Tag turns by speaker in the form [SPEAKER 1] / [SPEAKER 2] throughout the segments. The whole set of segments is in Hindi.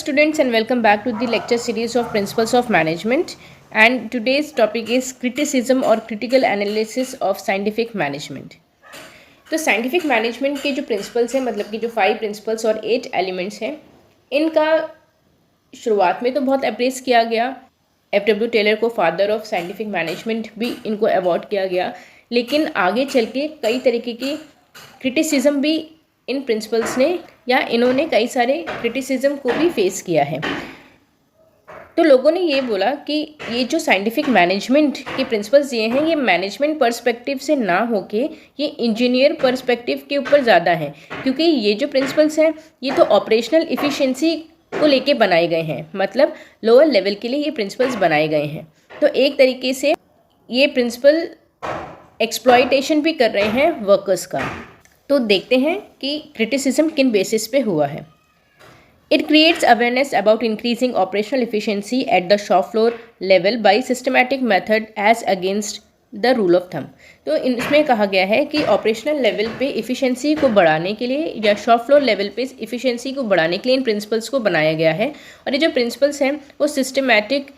[SPEAKER 1] students, and welcome back to the lecture series of Principles of Management. And today's topic is criticism or critical analysis of scientific management. तो साइंटिफिक मैनेजमेंट के जो प्रिंसिपल्स हैं, मतलब कि जो 5 प्रिंसिपल्स और 8 एलिमेंट्स हैं, इनका शुरुआत में तो बहुत अप्रेस किया गया। F.W. टेलर को फादर ऑफ साइंटिफिक मैनेजमेंट भी इनको अवॉर्ड किया गया, लेकिन आगे चल के कई तरीके की क्रिटिसिज्म भी इन प्रिंसिपल्स ने या इन्होंने कई सारे क्रिटिसिज्म को भी फेस किया है। तो लोगों ने ये बोला कि ये जो साइंटिफिक मैनेजमेंट के प्रिंसिपल्स दिए हैं, ये मैनेजमेंट पर्सपेक्टिव से ना होके ये इंजीनियर पर्सपेक्टिव के ऊपर ज़्यादा है, क्योंकि ये जो प्रिंसिपल्स हैं ये तो ऑपरेशनल इफ़िशिएंसी को लेके बनाए गए हैं, मतलब लोअर लेवल के लिए ये प्रिंसिपल्स बनाए गए हैं। तो एक तरीके से ये प्रिंसिपल एक्सप्लॉयटेशन भी कर रहे हैं वर्कर्स का। तो देखते हैं कि क्रिटिसिज्म किन बेसिस पे हुआ है। It creates awareness about increasing operational efficiency at the shop floor level by systematic method as against the rule of thumb। तो इसमें कहा गया है कि ऑपरेशनल लेवल पे इफ़िशेंसी को बढ़ाने के लिए या शॉप फ्लोर लेवल पे इफ़िशेंसी को बढ़ाने के लिए इन प्रिंसिपल्स को बनाया गया है, और ये जो प्रिंसिपल्स हैं वो सिस्टमैटिक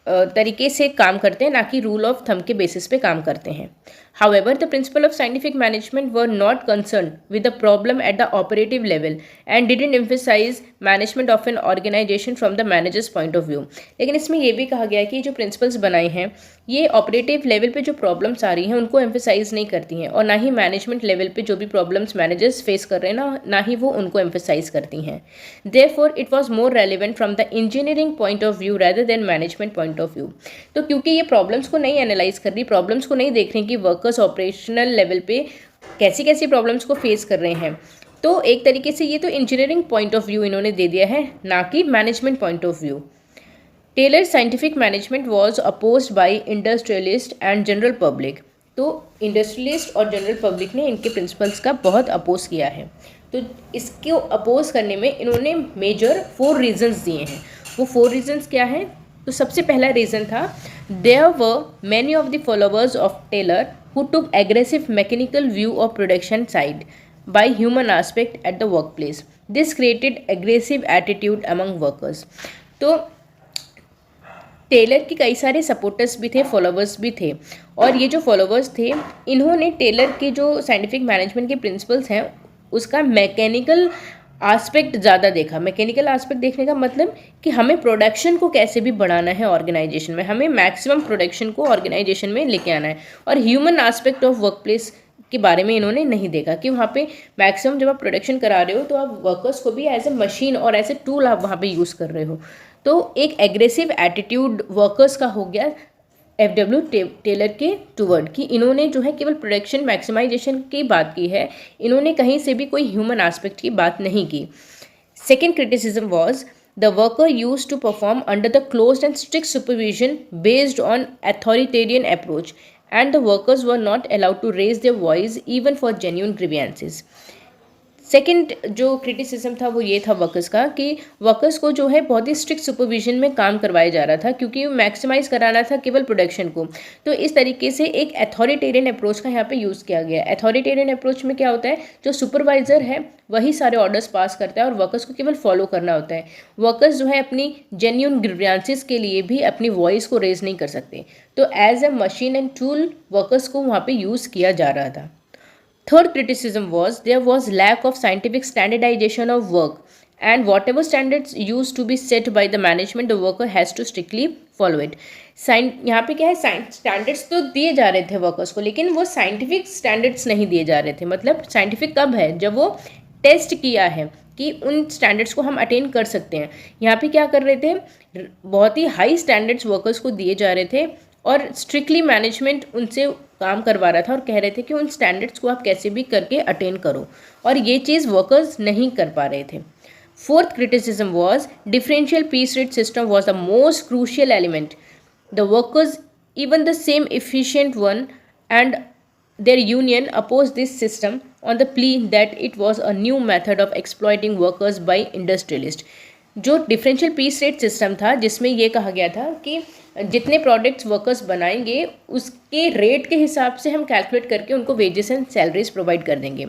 [SPEAKER 1] तरीके से काम करते हैं, ना कि रूल ऑफ थंब के बेसिस पे काम करते हैं। However, the principle of scientific management were not concerned with the problem at the operative level and didn't emphasize management of an organization from the manager's point of view। लेकिन इसमें यह भी कहा गया है कि जो प्रिंसिपल्स बनाए हैं ये ऑपरेटिव लेवल पे जो प्रॉब्लम्स आ रही हैं उनको एम्फेसाइज नहीं करती हैं, और ना ही मैनेजमेंट लेवल पे जो भी प्रॉब्लम्स मैनेजर्स फेस कर रहे हैं ना ही वो उनको एम्फेसाइज करती हैं। Therefore, it was more relevant from the engineering point of view rather than management point of view। तो क्योंकि ये प्रॉब्लम्स को नहीं एनालाइज कर रही, प्रॉब्लम्स को नहीं देख रही कि वर्कर्स ऑपरेशनल लेवल पे कैसी कैसी प्रॉब्लम्स को फेस कर रहे हैं, तो एक तरीके से ये तो इंजीनियरिंग पॉइंट ऑफ व्यू इन्होंने दे दिया है, ना कि management point of view. Taylor scientific management was opposed by industrialist and general public. तो इंडस्ट्रियलिस्ट और जनरल पब्लिक ने इनके प्रिंसिपल्स का बहुत अपोज किया है। तो इसको अपोज करने में इन्होंने मेजर 4 रीजंस दिए हैं। वो 4 रीजंस क्या हैं? तो सबसे पहला रीज़न था, there were many of the followers of Taylor who took aggressive mechanical view of production side by human aspect at the workplace। This created aggressive attitude among workers। तो टेलर के कई सारे सपोर्टर्स भी थे, फॉलोवर्स भी थे, और ये जो फॉलोवर्स थे इन्होंने टेलर के जो साइंटिफिक मैनेजमेंट के प्रिंसिपल्स हैं उसका मैकेनिकल आस्पेक्ट ज़्यादा देखा। मैकेनिकल आस्पेक्ट देखने का मतलब कि हमें प्रोडक्शन को कैसे भी बढ़ाना है ऑर्गेनाइजेशन में, हमें मैक्सिमम प्रोडक्शन को ऑर्गेनाइजेशन में लेके आना है, और human aspect of work place के बारे में इन्होंने नहीं देखा कि वहाँ पे मैक्सिमम जब आप प्रोडक्शन करा रहे हो तो आप वर्कर्स को भी एज ए मशीन और एज ए टूल आप वहाँ पे यूज़ कर रहे हो। तो एक एग्रेसिव एटीट्यूड वर्कर्स का हो गया F.W. टेलर के टूवर्ड, कि इन्होंने जो है केवल प्रोडक्शन मैक्सिमाइजेशन की बात की है, इन्होंने कहीं से भी कोई ह्यूमन एस्पेक्ट की बात नहीं की। Second criticism was the worker used to perform under the closed and strict supervision based on authoritarian approach and the workers were not allowed to raise their voice even for genuine grievances. Second जो क्रिटिसिज्म था वो ये था वर्कर्स का, कि वर्कर्स को जो है बहुत ही स्ट्रिक्ट सुपरविजन में काम करवाया जा रहा था, क्योंकि मैक्सिमाइज कराना था केवल प्रोडक्शन को। तो इस तरीके से एक अथॉरिटेरियन अप्रोच का यहाँ पे यूज़ किया गया। अथॉरिटेरियन अप्रोच में क्या होता है, जो सुपरवाइजर है वही सारे ऑर्डर्स पास करता है और वर्कर्स को केवल फॉलो करना होता है। वर्कर्स जो है अपनी जेन्युइन ग्रीवियंसेस के लिए भी अपनी वॉइस को रेज नहीं कर सकते। तो as a machine and tool workers को वहाँ पर यूज़ किया जा रहा था। Third criticism was there was lack of scientific standardization of work, and whatever standards used to be set by the management, the worker has to strictly follow it। यहाँ पे क्या है, स्टैंडर्ड्स तो दिए जा रहे थे वर्कर्स को, लेकिन वो साइंटिफिक स्टैंडर्ड्स नहीं दिए जा रहे थे। मतलब साइंटिफिक कब है, जब वो टेस्ट किया है कि उन स्टैंडर्ड्स को हम अटेन कर सकते हैं। यहाँ पे क्या कर रहे थे, बहुत ही हाई स्टैंडर्ड्स वर्कर्स को दिए जा रहे थे और स्ट्रिक्टली मैनेजमेंट उनसे काम करवा रहा था और कह रहे थे कि उन स्टैंडर्ड्स को आप कैसे भी करके अटेन करो, और ये चीज़ वर्कर्स नहीं कर पा रहे थे। Fourth criticism was differential piece rate system was the most crucial element. The workers even the same efficient one and their union opposed this system on the plea that it was a new method of exploiting workers by industrialists। जो डिफरेंशियल पीस रेट सिस्टम था जिसमें ये कहा गया था कि जितने प्रोडक्ट्स वर्कर्स बनाएंगे उसके रेट के हिसाब से हम कैलकुलेट करके उनको वेजेस एंड सैलरीज प्रोवाइड कर देंगे।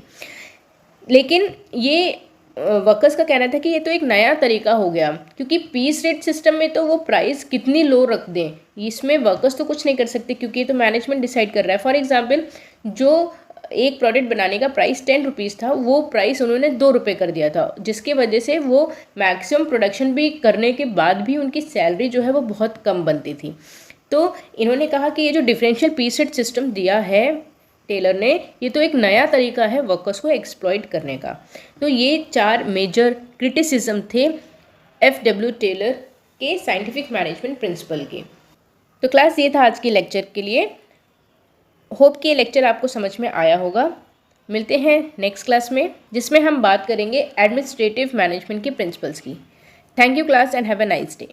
[SPEAKER 1] लेकिन ये वर्कर्स का कहना था कि ये तो एक नया तरीका हो गया, क्योंकि पीस रेट सिस्टम में तो वो प्राइस कितनी लो रख दें, इसमें वर्कर्स तो कुछ नहीं कर सकते, क्योंकि ये तो मैनेजमेंट डिसाइड कर रहा है। फॉर एग्जांपल, जो एक प्रोडक्ट बनाने का प्राइस 10 रुपीज़ था, वो प्राइस उन्होंने 2 रुपये कर दिया था, जिसके वजह से वो मैक्सिमम प्रोडक्शन भी करने के बाद भी उनकी सैलरी जो है वो बहुत कम बनती थी। तो इन्होंने कहा कि ये जो डिफरेंशियल पीस रेट सिस्टम दिया है टेलर ने, ये तो एक नया तरीका है वर्कर्स को एक्सप्लॉइट करने का। तो ये 4 मेजर क्रिटिसिज्म थे FW टेलर के साइंटिफिक मैनेजमेंट प्रिंसिपल के। तो क्लास ये था आज के लेक्चर के लिए। होप कि ये लेक्चर आपको समझ में आया होगा। मिलते हैं नेक्स्ट क्लास में, जिसमें हम बात करेंगे एडमिनिस्ट्रेटिव मैनेजमेंट के प्रिंसिपल्स की। Thank you class and have a nice day.